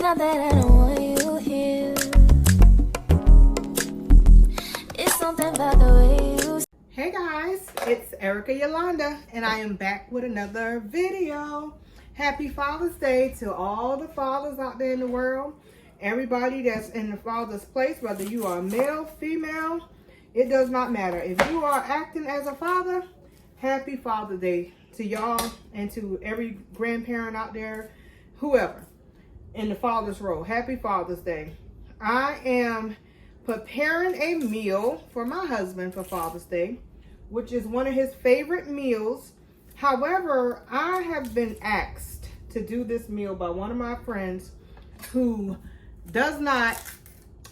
not that I don't want you here. It's something about the way you. Hey guys, it's Erica Yolanda and I am back with another video. Happy Father's Day to all the fathers out there in the world. Everybody that's in the father's place, whether you are male, female, it does not matter. If you are acting as a father, happy Father's Day to y'all and to every grandparent out there, whoever in the father's role. Happy Father's Day. I am preparing a meal for my husband for Father's Day, which is one of his favorite meals. However, I have been asked to do this meal by one of my friends who does not,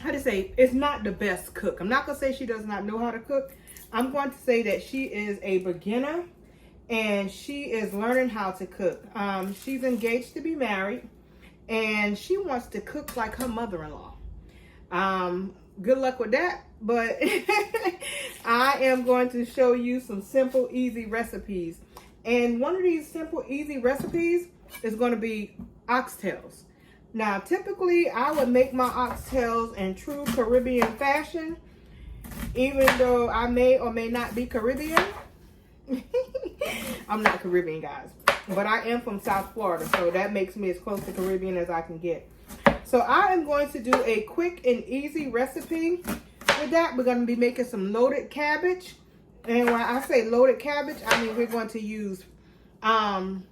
is not the best cook. I'm not going to say she does not know how to cook. I'm going to say that she is a beginner and she is learning how to cook. She's engaged to be married and she wants to cook like her mother-in-law. Good luck with that, but I am going to show you some simple, easy recipes. And one of these simple, easy recipes is going to be oxtails. Now, typically, I would make my oxtails in true Caribbean fashion, even though I may or may not be Caribbean. I'm not Caribbean, guys, but I am from South Florida, so that makes me as close to Caribbean as I can get. So I am going to do a quick and easy recipe with that. We're going to be making some loaded cabbage. And when I say loaded cabbage, I mean we're going to use red,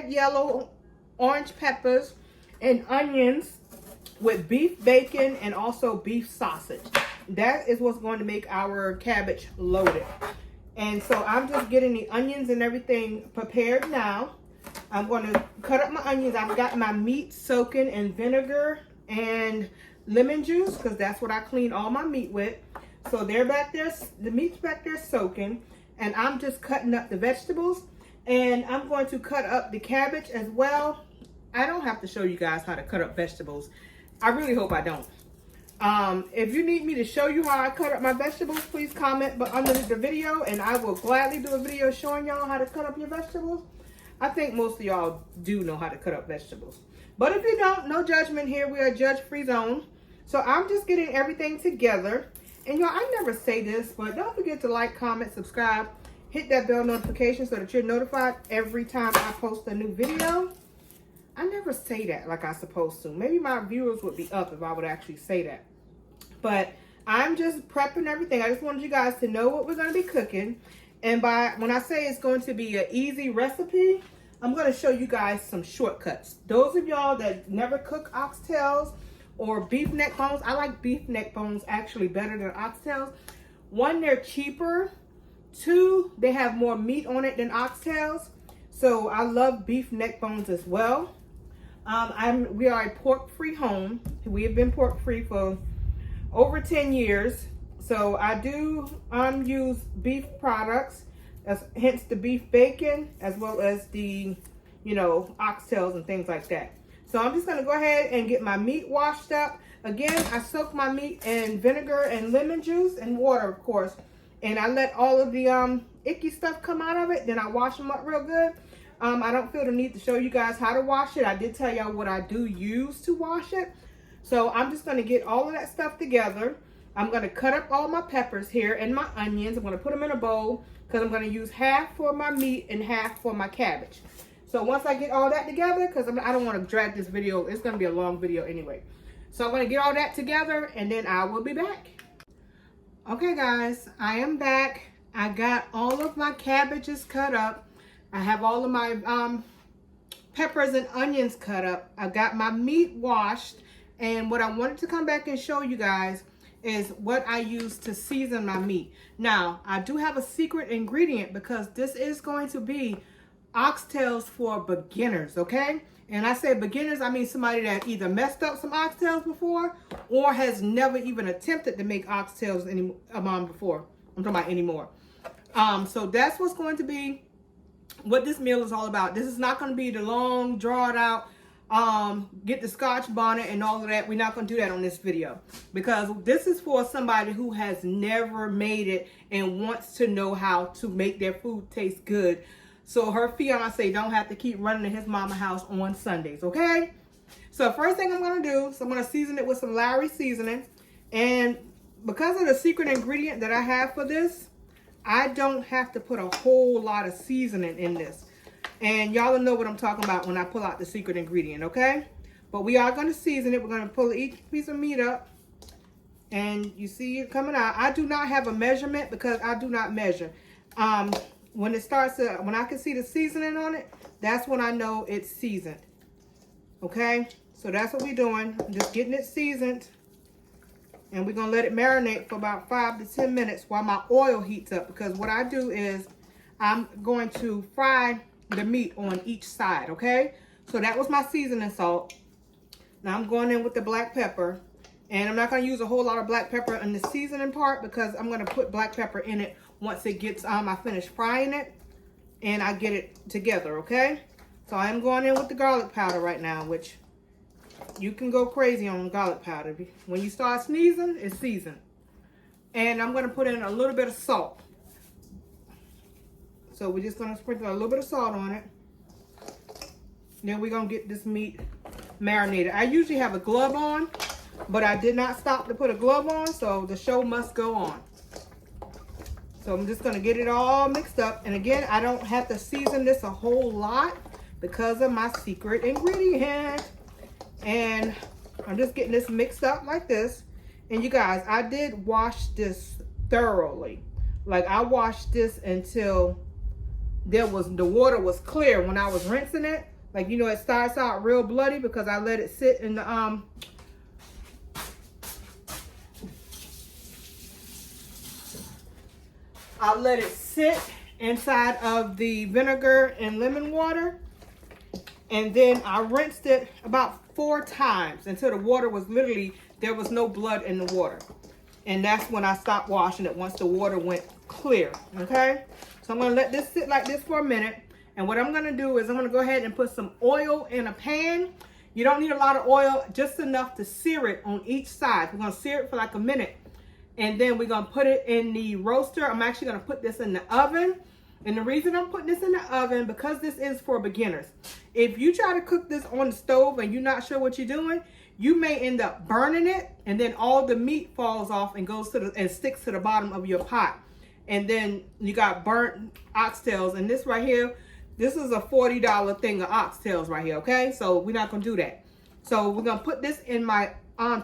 yellow, orange peppers and onions with beef bacon and also beef sausage. That is what's going to make our cabbage loaded. And so I'm just getting the onions and everything prepared now. I'm going to cut up my onions. I've got my meat soaking in vinegar and lemon juice because that's what I clean all my meat with. So they're back there, the meat's back there soaking, and I'm just cutting up the vegetables. And I'm going to cut up the cabbage as well. I don't have to show you guys how to cut up vegetables. I really hope I don't. If you need me to show you how I cut up my vegetables, please comment under the video and I will gladly do a video showing y'all how to cut up your vegetables. I think most of y'all do know how to cut up vegetables. But if you don't, no judgment here. We are a judge-free zone. So I'm just getting everything together. And y'all, I never say this, but don't forget to like, comment, subscribe. Hit that bell notification so that you're notified every time I post a new video. I never say that like I'm supposed to. Maybe my viewers would be up if I would actually say that. But I'm just prepping everything. I just wanted you guys to know what we're going to be cooking. And when I say it's going to be an easy recipe, I'm going to show you guys some shortcuts. Those of y'all that never cook oxtails or beef neck bones, I like beef neck bones actually better than oxtails. One, they're cheaper. Two, they have more meat on it than oxtails. So I love beef neck bones as well. We are a pork-free home. We have been pork-free for over 10 years. So I do use beef products, hence the beef bacon, as well as the, oxtails and things like that. So I'm just going to go ahead and get my meat washed up. Again, I soak my meat in vinegar and lemon juice and water, of course. And I let all of the icky stuff come out of it. Then I wash them up real good. I don't feel the need to show you guys how to wash it. I did tell y'all what I do use to wash it. So I'm just going to get all of that stuff together. I'm going to cut up all my peppers here and my onions. I'm going to put them in a bowl because I'm going to use half for my meat and half for my cabbage. So once I get all that together, because I don't want to drag this video. It's going to be a long video anyway. So I'm going to get all that together and then I will be back. Okay guys, I am back. I got all of my cabbages cut up. I have all of my peppers and onions cut up. I got my meat washed. And what I wanted to come back and show you guys is what I use to season my meat. Now, I do have a secret ingredient because this is going to be oxtails for beginners, okay? And I say beginners, I mean somebody that either messed up some oxtails before or has never even attempted to make oxtails before. I'm talking about anymore. So that's what's going to be what this meal is all about. This is not going to be the long, drawn out, get the Scotch bonnet and all of that. We're not going to do that on this video because this is for somebody who has never made it and wants to know how to make their food taste good so her fiance don't have to keep running to his mama house on Sundays, okay? So first thing I'm going to do is I'm going to season it with some Lowry seasoning. And because of the secret ingredient that I have for this, I don't have to put a whole lot of seasoning in this. And y'all will know what I'm talking about when I pull out the secret ingredient, okay? But we are going to season it. We're going to pull each piece of meat up. And you see it coming out. I do not have a measurement because I do not measure. When it starts to, when I can see the seasoning on it, that's when I know it's seasoned. Okay? So that's what we're doing. I'm just getting it seasoned. And we're going to let it marinate for about 5 to 10 minutes while my oil heats up. Because what I do is I'm going to fry the meat on each side. Okay? So that was my seasoning salt. Now I'm going in with the black pepper. And I'm not going to use a whole lot of black pepper in the seasoning part because I'm going to put black pepper in it once it gets, I finish frying it and I get it together, okay? So I am going in with the garlic powder right now, which you can go crazy on garlic powder. When you start sneezing, it's seasoned. And I'm going to put in a little bit of salt. So we're just going to sprinkle a little bit of salt on it. Then we're going to get this meat marinated. I usually have a glove on, but I did not stop to put a glove on, so the show must go on. So I'm just going to get it all mixed up. And again, I don't have to season this a whole lot because of my secret ingredient. And I'm just getting this mixed up like this. And you guys, I did wash this thoroughly. Like I washed this until the water was clear when I was rinsing it. Like, you know, it starts out real bloody because I let it sit in the I let it sit inside of the vinegar and lemon water. And then I rinsed it about 4 times until the water was literally, there was no blood in the water. And that's when I stopped washing it, once the water went clear, okay? So I'm gonna let this sit like this for a minute. And what I'm gonna do is I'm gonna go ahead and put some oil in a pan. You don't need a lot of oil, just enough to sear it on each side. We're gonna sear it for like a minute. And then we're going to put it in the roaster. I'm actually going to put this in the oven. And the reason I'm putting this in the oven, because this is for beginners. If you try to cook this on the stove and you're not sure what you're doing, you may end up burning it. And then all the meat falls off and goes to and sticks to the bottom of your pot. And then you got burnt oxtails. And this right here, this is a $40 thing of oxtails right here, okay? So we're not going to do that. So we're going to put this in my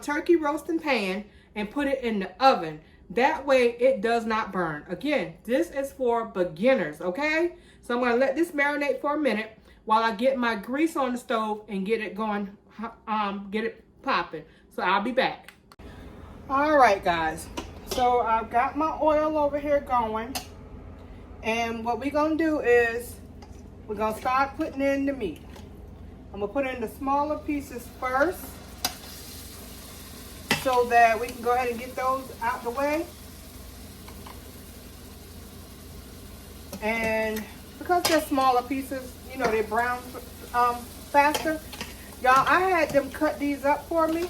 turkey roasting pan and put it in the oven. That way it does not burn. Again, this is for beginners, okay? So I'm gonna let this marinate for a minute while I get my grease on the stove and get it going, get it popping. So I'll be back. All right, guys. So I've got my oil over here going. And what we're gonna do is we're gonna start putting in the meat. I'm gonna put in the smaller pieces first, so that we can go ahead and get those out the way. And because they're smaller pieces, you know, they brown faster. Y'all, I had them cut these up for me.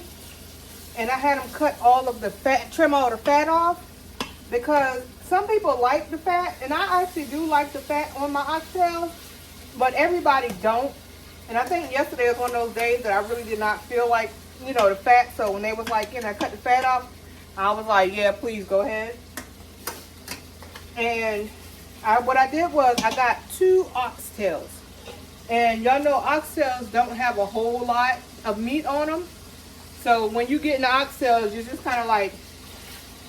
And I had them cut all of the fat, trim all the fat off. Because some people like the fat, and I actually do like the fat on my oxtails, but everybody don't. And I think yesterday was one of those days that I really did not feel like, you know, the fat. So when they was like, you know, cut the fat off, I was like, yeah, please go ahead. And what I did was I got 2 oxtails. And y'all know oxtails don't have a whole lot of meat on them. So when you get in the oxtails, you're just kind of like,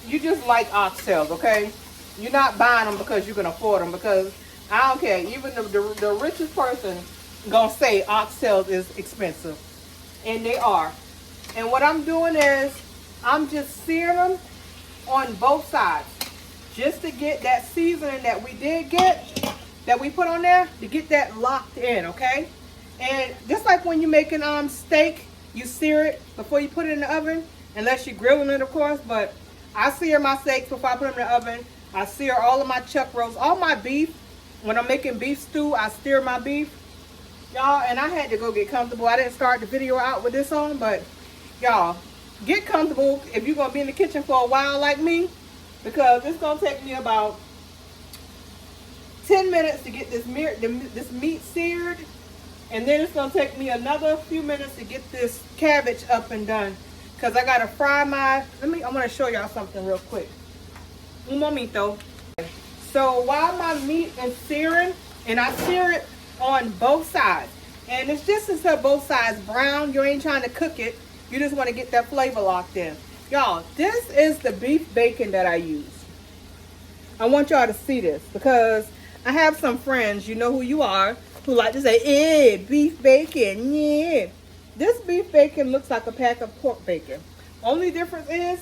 you just like oxtails, okay? You're not buying them because you can afford them, because I don't care. Even the richest person gonna say oxtails is expensive. And they are. And what I'm doing is I'm just searing them on both sides, just to get that seasoning that we did get, that we put on there, to get that locked in, okay? And just like when you're making steak, you sear it before you put it in the oven, unless you're grilling it, of course. But I sear my steaks before I put them in the oven. I sear all of my chuck roasts, all my beef. When I'm making beef stew, I sear my beef. Y'all, and I had to go get comfortable. I didn't start the video out with this on, but y'all, get comfortable if you're going to be in the kitchen for a while like me, because it's going to take me about 10 minutes to get this meat seared. And then it's gonna take me another few minutes to get this cabbage up and done. Cause I gotta fry my, I'm gonna show y'all something real quick. Un momento. So while my meat is searing, and I sear it on both sides. And it's just until both sides brown. You ain't trying to cook it. You just wanna get that flavor locked in. Y'all, this is the beef bacon that I use. I want y'all to see this because I have some friends, you know who you are, who like to say, eh, beef bacon, yeah. This beef bacon looks like a pack of pork bacon. Only difference is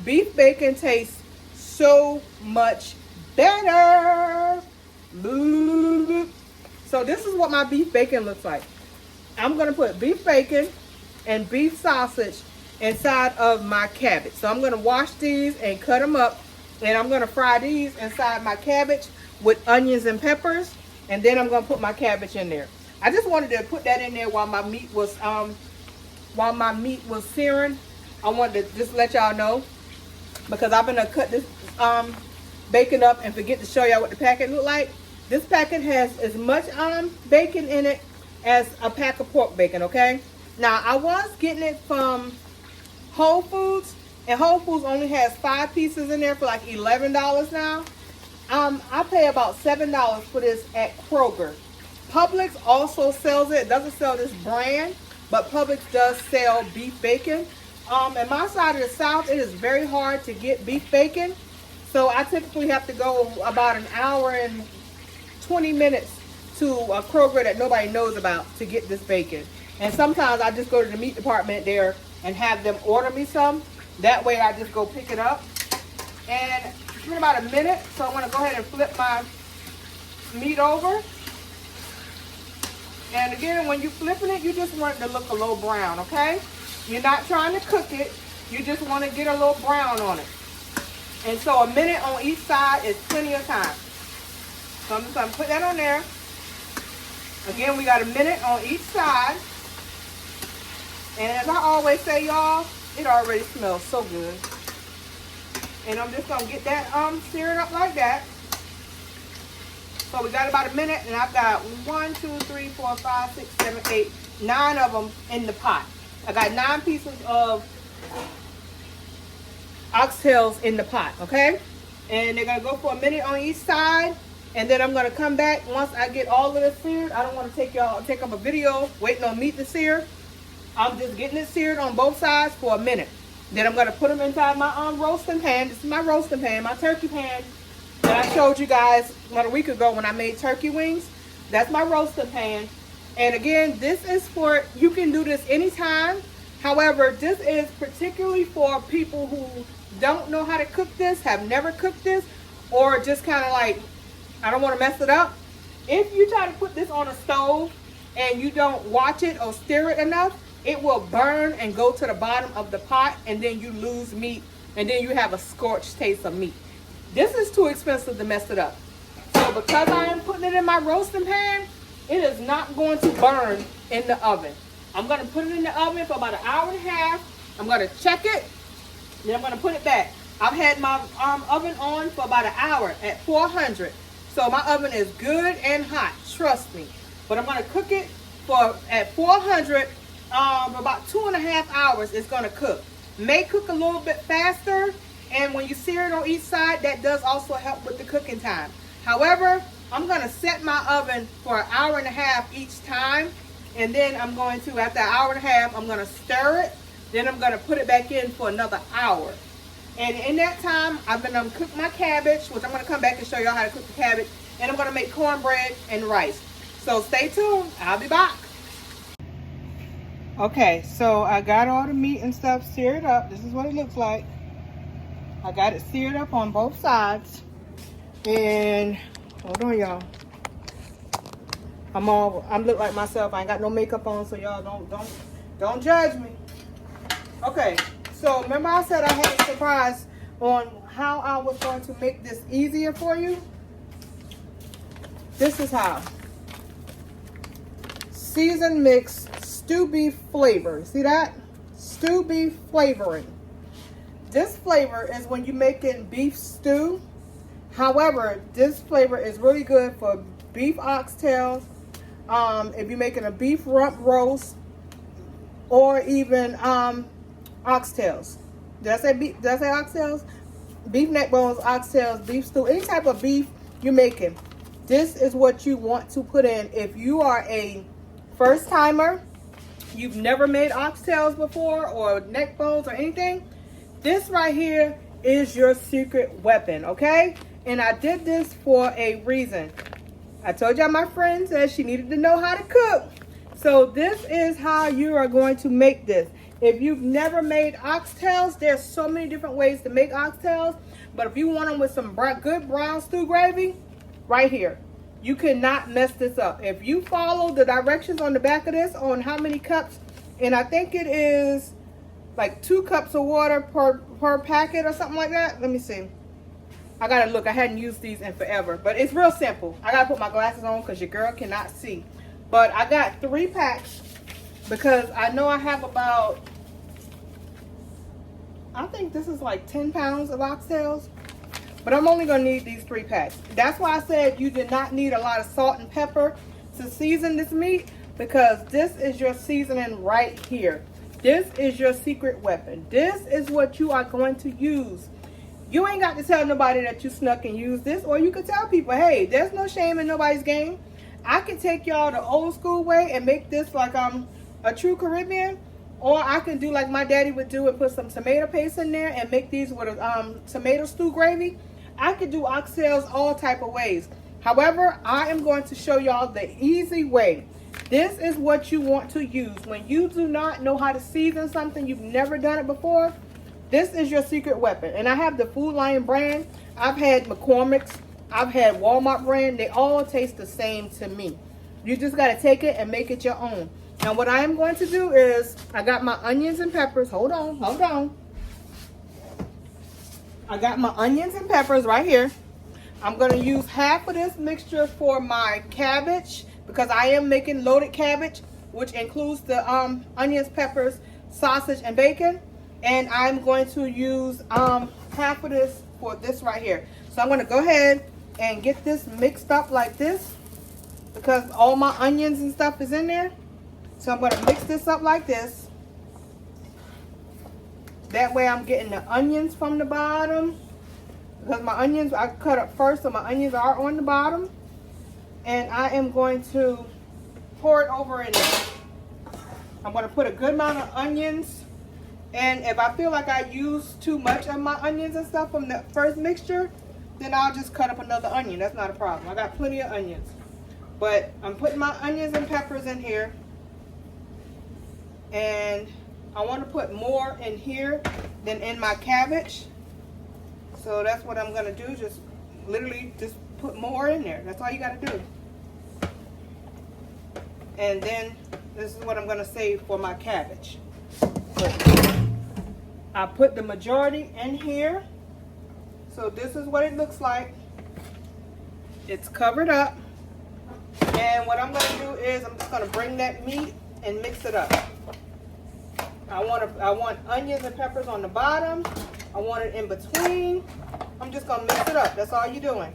beef bacon tastes so much better. So this is what my beef bacon looks like. I'm gonna put beef bacon and beef sausage inside of my cabbage. So I'm gonna wash these and cut them up, and I'm gonna fry these inside my cabbage with onions and peppers, and then I'm gonna put my cabbage in there. I just wanted to put that in there while my meat was searing. I wanted to just let y'all know because I'm gonna cut this bacon up and forget to show y'all what the packet look like. This packet has as much bacon in it as a pack of pork bacon, okay? Now I was getting it from Whole Foods, and Whole Foods only has 5 pieces in there for like $11 now. I pay about $7 for this at Kroger. Publix also sells it. It doesn't sell this brand, but Publix does sell beef bacon. In my side of the South, it is very hard to get beef bacon. So I typically have to go about an hour and 20 minutes to a Kroger that nobody knows about to get this bacon. And sometimes I just go to the meat department there and have them order me some. That way I just go pick it up. And it's been about a minute, so I'm gonna go ahead and flip my meat over. And again, when you're flipping it, you just want it to look a little brown, okay? You're not trying to cook it. You just want to get a little brown on it. And so a minute on each side is plenty of time. So I'm just gonna put that on there. Again, we got a minute on each side. And as I always say, y'all, it already smells so good. And I'm just gonna get that seared up like that. So we got about a minute, and I've got 1, 2, 3, 4, 5, 6, 7, 8, 9 of them in the pot. I got 9 pieces of oxtails in the pot, okay? And they're gonna go for a minute on each side, and then I'm gonna come back once I get all of this seared. I don't want to take up a video waiting on meat to sear. I'm just getting it seared on both sides for a minute. Then I'm gonna put them inside my roasting pan. This is my roasting pan, my turkey pan that I showed you guys about a week ago when I made turkey wings. That's my roasting pan. And again, this is for, you can do this anytime. However, this is particularly for people who don't know how to cook this, have never cooked this, or just kind of like, I don't want to mess it up. If you try to put this on a stove and you don't watch it or stir it enough, it will burn and go to the bottom of the pot, and then you lose meat, and then you have a scorched taste of meat. This is too expensive to mess it up. So because I am putting it in my roasting pan, it is not going to burn in the oven. I'm going to put it in the oven for about an hour and a half. I'm going to check it, then I'm going to put it back. I've had my oven on for about an hour at 400. So my oven is good and hot, trust me. But I'm going to cook it at 400 for about 2.5 hours. It's going to cook. May cook a little bit faster, and when you sear it on each side, that does also help with the cooking time. However, I'm going to set my oven for an hour and a half each time, and then I'm going to, after an hour and a half, I'm going to stir it. Then I'm going to put it back in for another hour. And in that time, I'm going to cook my cabbage, which I'm going to come back and show y'all how to cook the cabbage. And I'm going to make cornbread and rice. So stay tuned. I'll be back. Okay, so I got all the meat and stuff seared up. This is what it looks like. I got it seared up on both sides. And hold on, y'all. I'm look like myself. I ain't got no makeup on, so y'all don't judge me. Okay, so remember I said I had a surprise on how I was going to make this easier for you? This is how. Season mix stew beef flavor. See that? Stew beef flavoring. This flavor is when you're making beef stew. However, this flavor is really good for beef oxtails, if you're making a beef rump roast, or even oxtails. Did I say oxtails? Beef neck bones, oxtails, beef stew, any type of beef you're making. This is what you want to put in. If you are a first timer, you've never made oxtails before or neck bones or anything, this right here is your secret weapon, okay? And I did this for a reason. I told y'all my friend said she needed to know how to cook. So this is how you are going to make this. If you've never made oxtails, there's so many different ways to make oxtails. But if you want them with some good brown stew gravy, right here, you cannot mess this up. If you follow the directions on the back of this on how many cups, and I think it is like 2 cups of water per packet or something like that. Let me see. I gotta look. I hadn't used these in forever, but it's real simple. I gotta put my glasses on because your girl cannot see. But I got 3 packs because I know I have about, I think this is like 10 pounds of oxtails. But I'm only going to need these 3 packs. That's why I said you do not need a lot of salt and pepper to season this meat, because this is your seasoning right here. This is your secret weapon. This is what you are going to use. You ain't got to tell nobody that you snuck and used this, or you could tell people, hey, there's no shame in nobody's game. I can take y'all the old school way and make this like a true Caribbean, or I can do like my daddy would do and put some tomato paste in there and make these with a tomato stew gravy. I could do oxtails all type of ways. However, I am going to show y'all the easy way. This is what you want to use. When you do not know how to season something, you've never done it before, this is your secret weapon. And I have the Food Lion brand. I've had McCormick's. I've had Walmart brand. They all taste the same to me. You just got to take it and make it your own. Now what I am going to do is, I got my onions and peppers. Hold on. I got my onions and peppers right here. I'm going to use half of this mixture for my cabbage, because I am making loaded cabbage, which includes the onions, peppers, sausage, and bacon. And I'm going to use half of this for this right here. So I'm going to go ahead and get this mixed up like this, because all my onions and stuff is in there. So I'm going to mix this up like this. That way I'm getting the onions from the bottom, because my onions I cut up first, so my onions are on the bottom. And I am going to pour it over in there. I'm going to put a good amount of onions. And if I feel like I use too much of my onions and stuff from the first mixture, then I'll just cut up another onion. That's not a problem. I got plenty of onions. But I'm putting my onions and peppers in here. And I want to put more in here than in my cabbage. So that's what I'm going to do. Just literally just put more in there. That's all you got to do. And then this is what I'm going to save for my cabbage. I put the majority in here. So this is what it looks like. It's covered up. And what I'm going to do is I'm just going to bring that meat and mix it up. I want onions and peppers on the bottom. I want it in between. I'm just going to mix it up. That's all you're doing.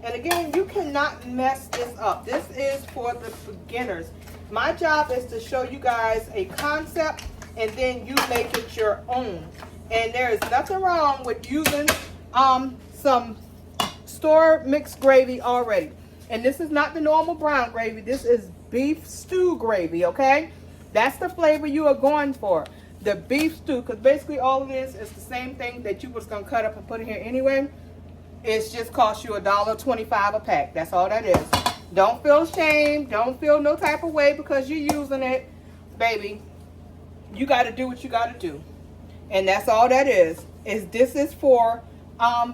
And again, you cannot mess this up. This is for the beginners. My job is to show you guys a concept, and then you make it your own. And there is nothing wrong with using some store mixed gravy already. And this is not the normal brown gravy. This is beef stew gravy, okay? That's the flavor you are going for. The beef stew, because basically all it is the same thing that you was going to cut up and put in here anyway. It's just cost you $1.25 a pack. That's all that is. Don't feel shame. Don't feel no type of way because you're using it. Baby, you got to do what you got to do. And that's all that is. This is for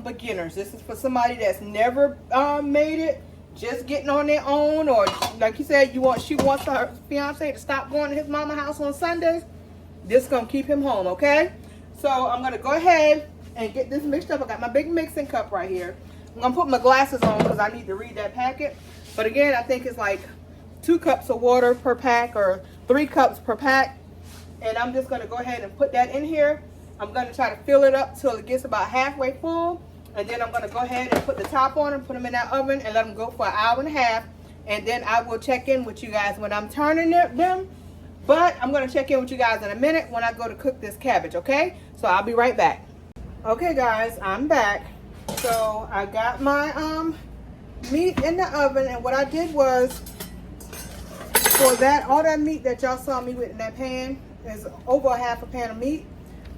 beginners. This is for somebody that's never made it, just getting on their own, or like you said, she wants her fiance to stop going to his mama's house on Sundays. This is going to keep him home, okay? So I'm going to go ahead and get this mixed up. I got my big mixing cup right here. I'm going to put my glasses on because I need to read that packet. But again, I think it's like 2 cups of water per pack or 3 cups per pack. And I'm just going to go ahead and put that in here. I'm going to try to fill it up till it gets about halfway full. And then I'm going to go ahead and put the top on and put them in that oven and let them go for 1.5 hours. and then I will check in with you guys when I'm turning them. But I'm going to check in with you guys in a minute when I go to cook this cabbage, okay? So I'll be right back. Okay guys, I'm back. So I got my meat in the oven, and what I did was, for that, all that meat that y'all saw me with in that pan is over half a pan of meat.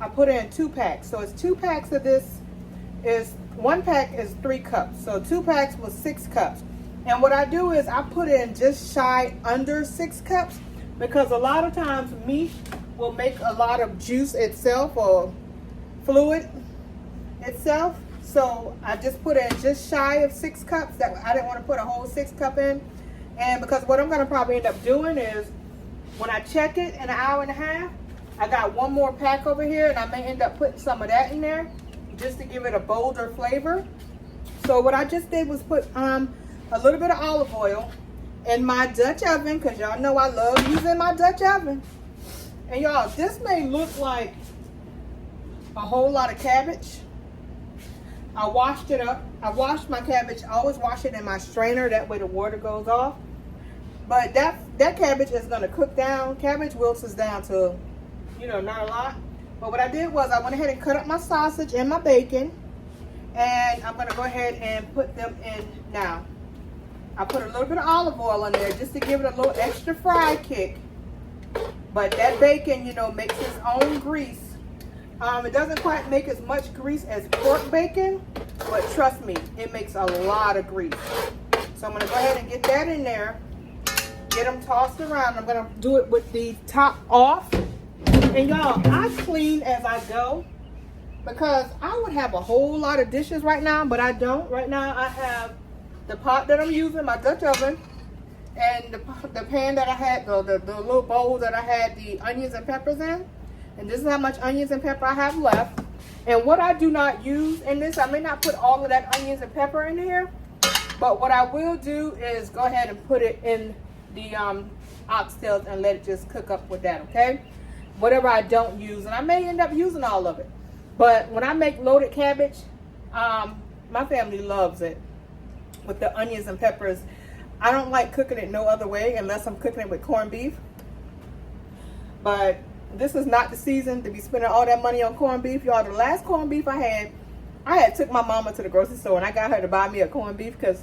I put it in 2 packs. So it's 2 packs of this. Is 1 pack is 3 cups. So 2 packs was 6 cups. And what I do is I put it in just shy under 6 cups, because a lot of times meat will make a lot of juice itself or fluid itself. So I just put it in just shy of 6 cups. That I didn't want to put a whole 6 cup in. And because what I'm going to probably end up doing is, when I check it in an hour and a half, I got 1 more pack over here, and I may end up putting some of that in there just to give it a bolder flavor. So what I just did was put a little bit of olive oil in my Dutch oven, because y'all know I love using my Dutch oven. And y'all, this may look like a whole lot of cabbage. I washed it up. I washed my cabbage. I always wash it in my strainer, that way the water goes off. But that cabbage is going to cook down. Cabbage wilts down to, you know, not a lot. But what I did was I went ahead and cut up my sausage and my bacon. And I'm going to go ahead and put them in now. I put a little bit of olive oil in there just to give it a little extra fry kick. But that bacon, you know, makes its own grease. It doesn't quite make as much grease as pork bacon, but trust me, it makes a lot of grease. So I'm going to go ahead and get that in there. Get them tossed around. I'm going to do it with the top off. And y'all, I clean as I go, because I would have a whole lot of dishes right now, but I don't. Right now I have the pot that I'm using, my Dutch oven, and the pan that I had, the little bowl that I had the onions and peppers in. And this is how much onions and pepper I have left. And what I do not use in this, I may not put all of that onions and pepper in here, but what I will do is go ahead and put it in the oxtails and let it just cook up with that, okay? Whatever I don't use, and I may end up using all of it. But when I make loaded cabbage, my family loves it with the onions and peppers. I don't like cooking it no other way unless I'm cooking it with corned beef. But this is not the season to be spending all that money on corned beef. Y'all, the last corned beef I had took my mama to the grocery store, and I got her to buy me a corned beef because,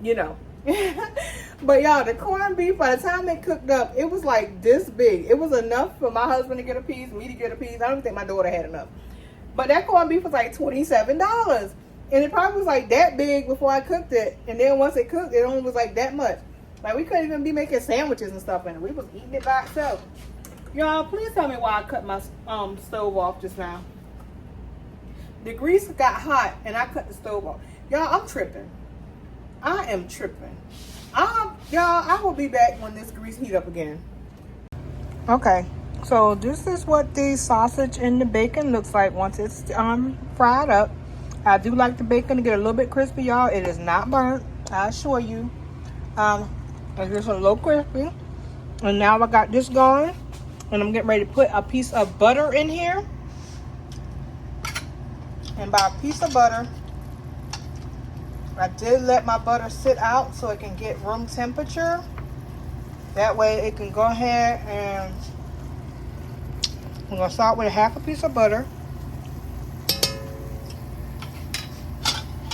you know. But y'all, the corned beef, by the time it cooked up, it was like this big. It was enough for my husband to get a piece, me to get a piece. I don't think my daughter had enough. But that corned beef was like $27. And it probably was like that big before I cooked it. And then once it cooked, it only was like that much. Like, we couldn't even be making sandwiches and stuff in it. We was eating it by itself. Y'all, please tell me why I cut my stove off just now. The grease got hot and I cut the stove off. Y'all, I'm tripping. I am tripping. Y'all, I will be back when this grease heat up again. Okay, so this is what the sausage and the bacon looks like once it's fried up. I do like the bacon to get a little bit crispy, y'all. It is not burnt, I assure you. It's just a little crispy. And now I got this going, and I'm getting ready to put a piece of butter in here. And by a piece of butter, I did let my butter sit out so it can get room temperature. That way it can go ahead, and we're going to start with half a piece of butter.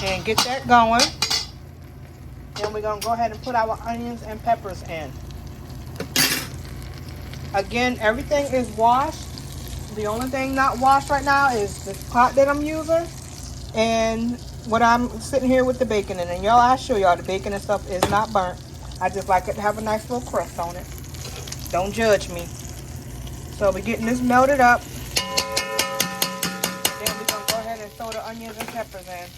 And get that going. Then we're going to go ahead and put our onions and peppers in. Again, everything is washed. The only thing not washed right now is this pot that I'm using. And what I'm sitting here with the bacon in. And y'all, I'll show y'all the bacon and stuff is not burnt. I just like it to have a nice little crust on it. Don't judge me. So we're getting this melted up. Then we're going to go ahead and throw the onions and peppers in.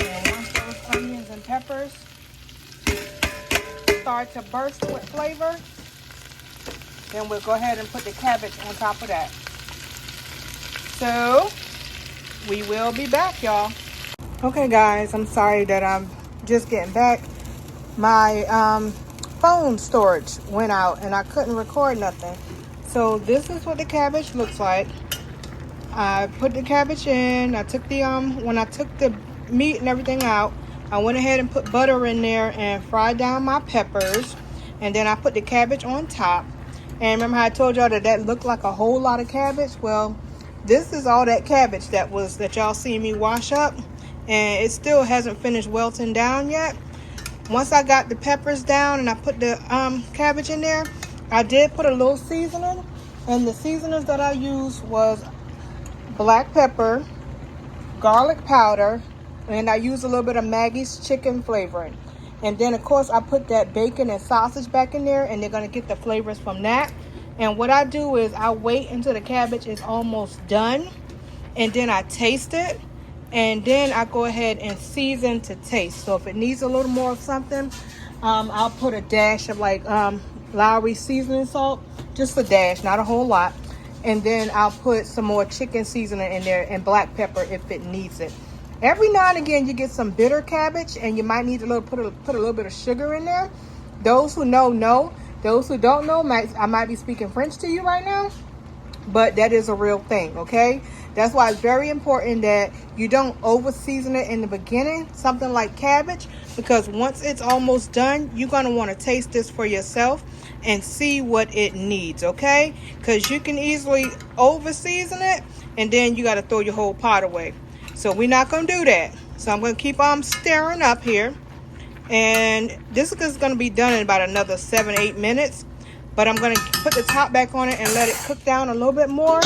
And once those onions and peppers start to burst with flavor, then we'll go ahead and put the cabbage on top of that. So we will be back, y'all. Okay guys, I'm sorry that I'm just getting back. My phone storage went out and I couldn't record nothing. So this is what the cabbage looks like. I put the cabbage in. I took the when I took the meat and everything out, I went ahead and put butter in there and fried down my peppers, and then I put the cabbage on top. And remember how I told y'all that that looked like a whole lot of cabbage? Well, this is all that cabbage that y'all see me wash up, and it still hasn't finished wilting down yet. Once I got the peppers down and I put the cabbage in there, I did put a little seasoning, and the seasonings that I used was black pepper, garlic powder, and I used a little bit of Maggie's chicken flavoring. And then of course I put that bacon and sausage back in there, and they're gonna get the flavors from that. And what I do is I wait until the cabbage is almost done, and then I taste it, and then I go ahead and season to taste. So if it needs a little more of something, I'll put a dash of like Lowry seasoning salt, just a dash, not a whole lot. And then I'll put some more chicken seasoning in there and black pepper if it needs it. Every now and again you get some bitter cabbage, and you might need to put a little bit of sugar in there. Those who know. Those who don't know, I might be speaking French to you right now, but that is a real thing, okay? That's why it's very important that you don't over season it in the beginning, something like cabbage, because once it's almost done, you're going to want to taste this for yourself and see what it needs, okay? Because you can easily over season it, and then you got to throw your whole pot away. So we're not going to do that. So I'm going to keep on stirring up here. And this is going to be done in about another 7-8 minutes. But I'm going to put the top back on it and let it cook down a little bit more.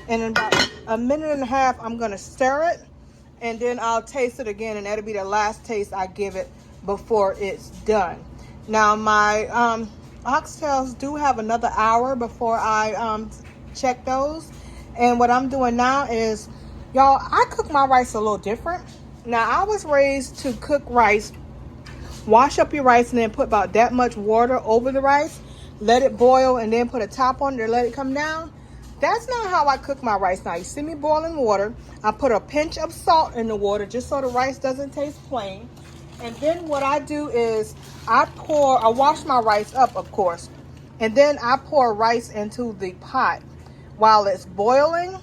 And in about a minute and a half, I'm going to stir it. And then I'll taste it again. And that'll be the last taste I give it before it's done. Now, my oxtails do have another hour before I check those. And what I'm doing now is, y'all, I cook my rice a little different. Now, I was raised to cook rice. Wash up your rice and then put about that much water over the rice. Let it boil and then put a top on it and let it come down. That's not how I cook my rice now. You see me boiling water. I put a pinch of salt in the water just so the rice doesn't taste plain. And then what I do is I wash my rice up, of course. And then I pour rice into the pot while it's boiling.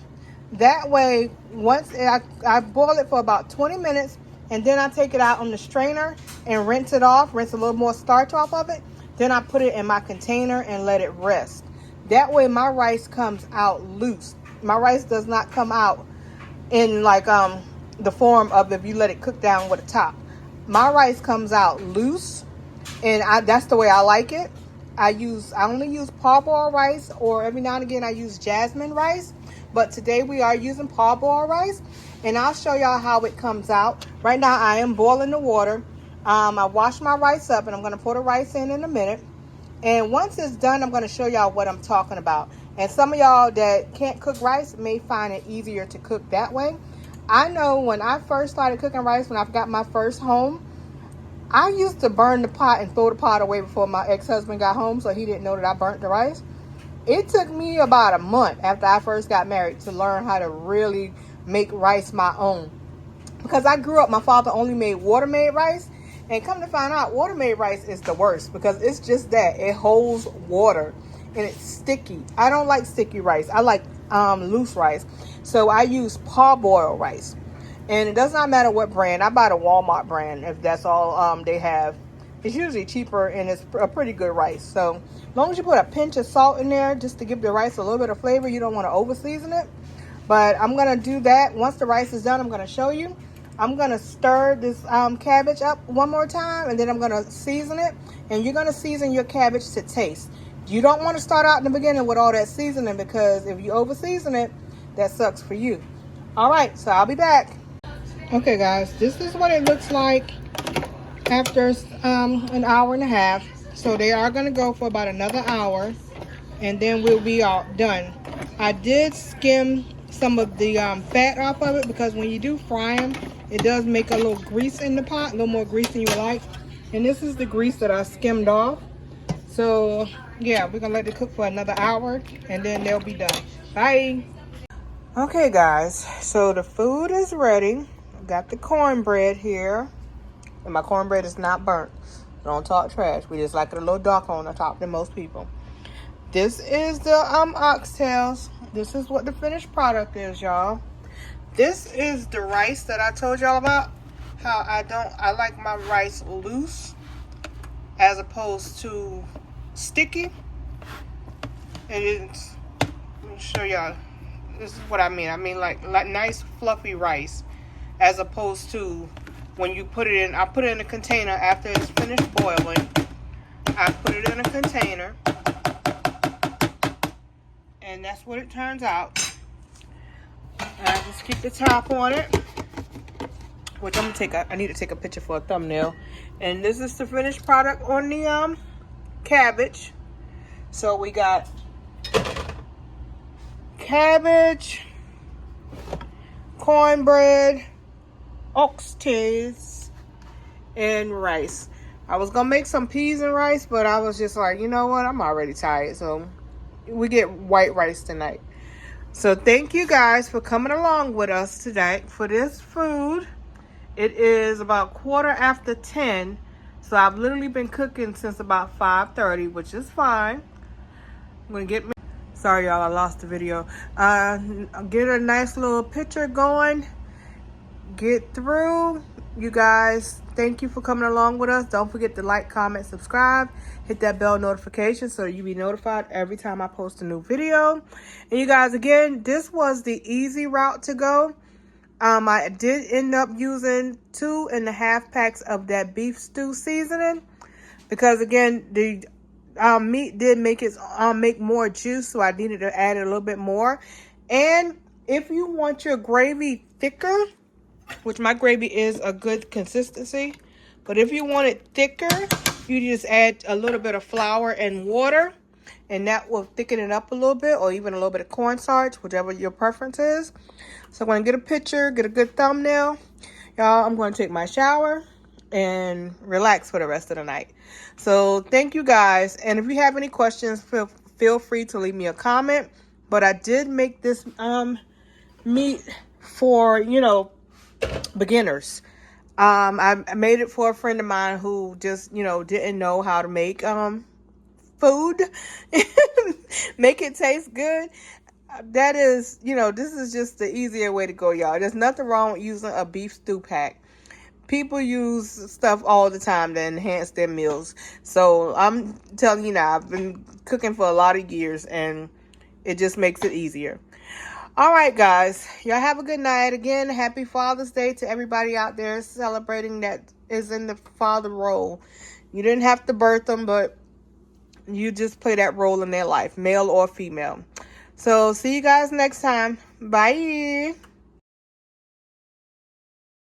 That way, once I boil it for about 20 minutes, and then I take it out on the strainer and rinse it off, rinse a little more starch off of it. Then I put it in my container and let it rest. That way my rice comes out loose. My rice does not come out in like the form of if you let it cook down with a top. My rice comes out loose, and that's the way I like it. I only use parboiled rice, or every now and again I use jasmine rice. But today we are using parboiled rice, and I'll show y'all how it comes out. Right now I am boiling the water. I wash my rice up, and I'm going to pour the rice in a minute. And once it's done, I'm going to show y'all what I'm talking about. And some of y'all that can't cook rice may find it easier to cook that way. I know when I first started cooking rice, when I got my first home, I used to burn the pot and throw the pot away before my ex-husband got home, so he didn't know that I burnt the rice. It took me about a month after I first got married to learn how to really make rice my own. Because I grew up, my father only made water-made rice. And come to find out, water-made rice is the worst because it's just that. It holds water and it's sticky. I don't like sticky rice. I like loose rice. So I use parboiled rice. And it does not matter what brand. I buy the Walmart brand if that's all they have. It's usually cheaper and it's a pretty good rice. So as long as you put a pinch of salt in there just to give the rice a little bit of flavor, you don't want to over season it. But I'm going to do that. Once the rice is done, I'm going to show you. I'm going to stir this cabbage up one more time, and then I'm going to season it. And you're going to season your cabbage to taste. You don't want to start out in the beginning with all that seasoning, because if you over season it, that sucks for you. All right, so I'll be back. Okay, guys, this is what it looks like after an hour and a half. So they are going to go for about another hour, and then we'll be all done. I did skim some of the fat off of it, because when you do fry them, it does make a little grease in the pot, a little more grease than you like. And this is the grease that I skimmed off. So yeah, we're gonna let it cook for another hour, and then they'll be done. Bye. Okay, guys, so the food is ready. I got the cornbread here, and my cornbread is not burnt. Don't talk trash. We just like it a little darker on the top than most people. This is the oxtails. This is what the finished product is, y'all. This is the rice that I told y'all about. How I like my rice loose as opposed to sticky. And it's, let me show y'all. This is what I mean. I mean like nice fluffy rice as opposed to when you put it in. I put it in a container after it's finished boiling. I put it in a container. And that's what it turns out. And I just keep the top on it. Which I'm gonna take I need to take a picture for a thumbnail. And this is the finished product on the cabbage. So we got cabbage, cornbread, oxtails, and rice. I was gonna make some peas and rice, but I was just like, you know what? I'm already tired, so we get white rice tonight. So thank you guys for coming along with us today for this food. It is about 10:15, so I've literally been cooking since about 5:30, which is fine. I'm gonna get me. Sorry, y'all, I lost the video. Get a nice little picture going. Get through. You guys, thank you for coming along with us. Don't forget to like, comment, subscribe. Hit that bell notification so you'll be notified every time I post a new video. And you guys, again, this was the easy route to go. I did end up using 2.5 packs of that beef stew seasoning because, again, the meat did make more juice, so I needed to add a little bit more. And if you want your gravy thicker, which my gravy is a good consistency, but if you want it thicker, you just add a little bit of flour and water, and that will thicken it up a little bit, or even a little bit of cornstarch, whichever your preference is. So I'm going to get a picture, get a good thumbnail. Y'all, I'm going to take my shower and relax for the rest of the night. So thank you guys. And if you have any questions, feel free to leave me a comment. But I did make this meat for, beginners. I made it for a friend of mine who just, didn't know how to make food. Make it taste good. That is, this is just the easier way to go, y'all. There's nothing wrong with using a beef stew pack. People use stuff all the time to enhance their meals. So I'm telling you now, I've been cooking for a lot of years, and it just makes it easier. All right, guys. Y'all have a good night. Again, happy Father's Day to everybody out there celebrating that is in the father role. You didn't have to birth them, but you just play that role in their life, male or female. So see you guys next time. Bye.